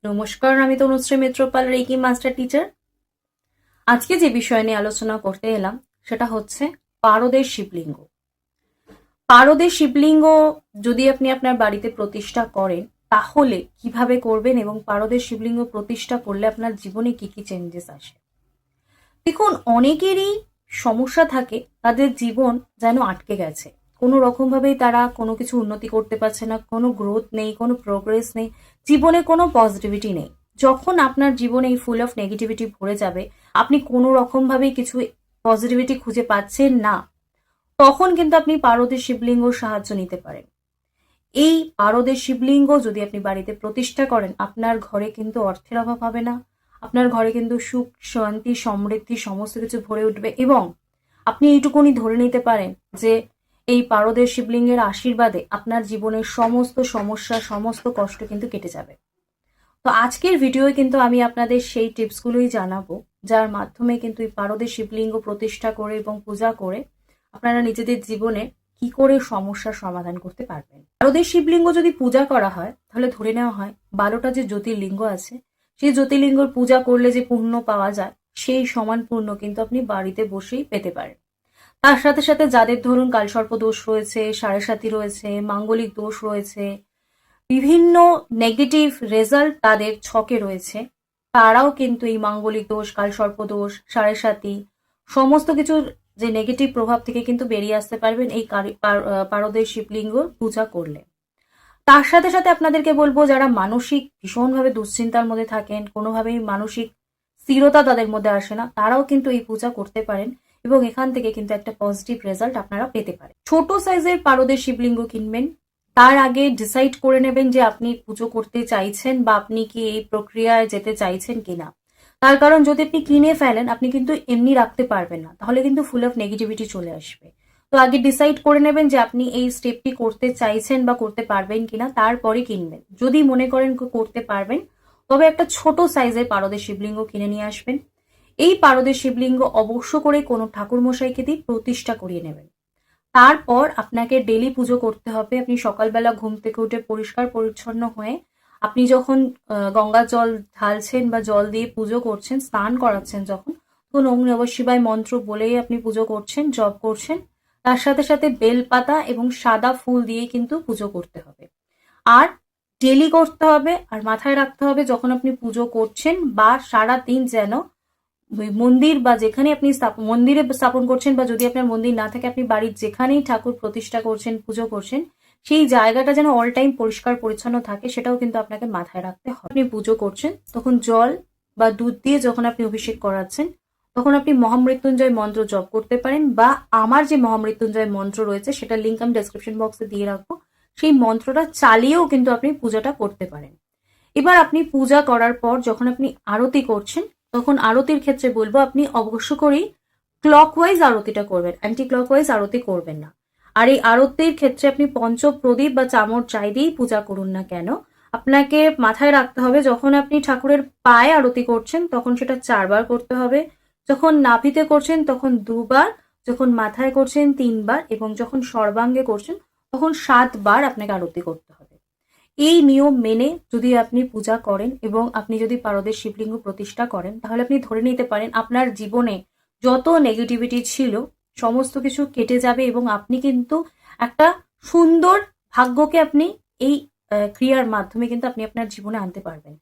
নমস্কার, আমি Tanushree Mitrapal, reiki master teacher. আজকে যে বিষয় নিয়ে আলোচনা করতে এলাম সেটা হচ্ছে পারদের শিবলিঙ্গ। পারদের শিবলিঙ্গ যদি আপনি আপনার বাড়িতে প্রতিষ্ঠা করেন তাহলে কিভাবে করবেন এবং পারদের শিবলিঙ্গ প্রতিষ্ঠা করলে আপনার জীবনে কি কি চেঞ্জেস আসে। দেখুন, অনেকেরই সমস্যা থাকে, তাদের জীবন যেন আটকে গেছে, কোনো রকম ভাবেই তারা কোনো কিছু উন্নতি করতে পারছে না, কোনো গ্রোথ নেই, কোনো প্রোগ্রেস নেই, জীবনে কোনো পজিটিভিটি নেই। যখন আপনার জীবনে এই ফুল অফ নেগেটিভিটি ভরে যাবে, আপনি কোনো রকম ভাবেই কিছু পজিটিভিটি খুঁজে পাচ্ছেন না, তখন কিন্তু আপনি পারদের শিবলিঙ্গর সাহায্য নিতে পারেন। এই পারদের শিবলিঙ্গ যদি আপনি বাড়িতে প্রতিষ্ঠা করেন, আপনার ঘরে কিন্তু অর্থের অভাব হবে না, আপনার ঘরে কিন্তু সুখ শান্তি সমৃদ্ধি সমস্ত কিছু ভরে উঠবে এবং আপনি এইটুকুনি ধরে নিতে পারেন যে এই পারদের শিবলিঙ্গের আশীর্বাদে আপনার জীবনের সমস্ত সমস্যা সমস্ত কষ্ট কিন্তু কেটে যাবে। তো আজকের ভিডিওয়ে কিন্তু আমি আপনাদের সেই টিপসগুলোই জানাবো, যার মাধ্যমে কিন্তু এই পারদের শিবলিঙ্গ প্রতিষ্ঠা করে এবং পূজা করে আপনারা নিজেদের জীবনে কি করে সমস্যার সমাধান করতে পারবেন। পারদের শিবলিঙ্গ যদি পূজা করা হয় তাহলে ধরে নেওয়া হয় 12টা যে জ্যোতির্লিঙ্গ আছে সেই জ্যোতির্লিঙ্গর পূজা করলে যে পুণ্য পাওয়া যায় সেই সমান পুণ্য কিন্তু আপনি বাড়িতে বসেই পেতে পারেন। তার সাথে সাথে যাদের ধরুন কালসর্প দোষ রয়েছে, সাড়ে সাতি রয়েছে, মাঙ্গলিক দোষ রয়েছে, বিভিন্ন নেগেটিভ রেজাল্ট তাদের ছকে রয়েছে, তারাও কিন্তু এই মাঙ্গলিক দোষ, কালসর্প দোষ, সাড়ে সাতি সমস্ত কিছুর যে নেগেটিভ প্রভাব থেকে কিন্তু বেরিয়ে আসতে পারবেন এই পারদের শিবলিঙ্গ পূজা করলে। তার সাথে সাথে আপনাদেরকে বলবো, যারা মানসিক ভীষণভাবে দুশ্চিন্তার মধ্যে থাকেন, কোনোভাবেই মানসিক স্থিরতা তাদের মধ্যে আসে না, তারাও কিন্তু এই পূজা করতে পারেন এবং এখান থেকে কিন্তু একটা পজিটিভ রেজাল্ট আপনারা পেতে পারেন। ছোট সাইজের পারদের শিবলিঙ্গ কিনবেন, তার আগে ডিসাইড করে নেবেন যে আপনি পুজো করতে চাইছেন বা আপনি কি এই প্রক্রিয়ায় যেতে চাইছেন কিনা। তার কারণ যদি আপনি কিনে ফেলেন, আপনি কিন্তু এমনি রাখতে পারবেন না, তাহলে কিন্তু ফুল অফ নেগেটিভিটি চলে আসবে। তো আগে ডিসাইড করে নেবেন যে আপনি এই স্টেপটি করতে চাইছেন বা করতে পারবেন কিনা, তারপরে কিনবেন। যদি মনে করেন করতে পারবেন, তবে একটা ছোট সাইজের পারদের শিবলিঙ্গ কিনে নিয়ে আসবেন। এই পারদের শিবলিঙ্গ অবশ্য করে কোনো ঠাকুর মশাইকে দিয়ে প্রতিষ্ঠা করিয়ে নেবেন। তারপর আপনাকে ডেলি পুজো করতে হবে। আপনি সকালবেলা ঘুম থেকে উঠে পরিষ্কার পরিচ্ছন্ন হয়ে আপনি যখন গঙ্গার জল ঢালছেন বা জল দিয়ে পুজো করছেন, স্নান করাচ্ছেন যখন, তখন ওম নমঃ শিবায় মন্ত্র বলেই আপনি পুজো করছেন, জপ করছেন। তার সাথে সাথে বেলপাতা এবং সাদা ফুল দিয়ে কিন্তু পুজো করতে হবে। আর ডেলি করতে হবে, আর মাথায় রাখতে হবে যখন আপনি পুজো করছেন বা সারা দিন যেন ওই মন্দির বা যেখানে আপনি মন্দিরে স্থাপন করছেন বা যদি আপনার মন্দির না থাকে আপনি বাড়ির যেখানেই ঠাকুর প্রতিষ্ঠা করছেন, পুজো করছেন, সেই জায়গাটা যেন অল টাইম পরিষ্কার পরিচ্ছন্ন থাকে, সেটাও কিন্তু আপনাকে মাথায় রাখতে হবে। আপনি পুজো করছেন তখন জল বা দুধ দিয়ে যখন আপনি অভিষেক করাচ্ছেন, তখন আপনি মহামৃত্যুঞ্জয় মন্ত্র জপ করতে পারেন বা আমার যে মহামৃত্যুঞ্জয় মন্ত্র রয়েছে সেটার লিঙ্ক আমি ডেসক্রিপশন বক্সে দিয়ে রাখবো, সেই মন্ত্রটা চালিয়েও কিন্তু আপনি পূজাটা করতে পারেন। এবার আপনি পূজা করার পর যখন আপনি আরতি করছেন, তখন আরতির ক্ষেত্রে বলবো আপনি অবশ্য করেই ক্লকওয়াইজ আরতিটা করবেন, অ্যান্টি ক্লকওয়াইজ আরতি করবেন না। আর এই আরতির ক্ষেত্রে আপনি পঞ্চপ্রদীপ বা চামর চাই দিয়েই পূজা করুন না কেন, আপনাকে মাথায় রাখতে হবে যখন আপনি ঠাকুরের পায়ে আরতি করছেন তখন সেটা 4 বার করতে হবে, যখন নাভিতে করছেন তখন 2 বার, যখন মাথায় করছেন 3 বার এবং যখন সর্বাঙ্গে করছেন তখন 7 বার আপনাকে আরতি করতে হবে। এই নিয়ম মেনে যদি আপনি পূজা করেন এবং আপনি যদি পারদের শিবলিঙ্গ প্রতিষ্ঠা করেন, তাহলে আপনি ধরে নিতে পারেন আপনার জীবনে যত নেগেটিভিটি ছিল সমস্ত কিছু কেটে যাবে এবং আপনি কিন্তু একটা সুন্দর ভাগ্যকে আপনি এই ক্রিয়ার মাধ্যমে কিন্তু আপনি আপনার জীবনে আনতে পারবেন।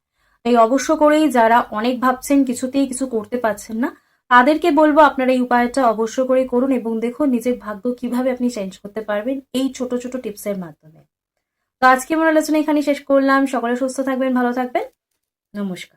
তাই অবশ্য করেই যারা অনেক ভাবছেন কিছুতেই কিছু করতে পারছেন না, তাদেরকে বলবো আপনারা এই উপায়টা অবশ্য করে করুন এবং দেখুন নিজের ভাগ্য কিভাবে আপনি চেঞ্জ করতে পারবেন এই ছোট ছোট টিপসের মাধ্যমে। তো আজকে আমার আলোচনা এখানে শেষ করলাম। সকলে সুস্থ থাকবেন, ভালো থাকবেন। নমস্কার।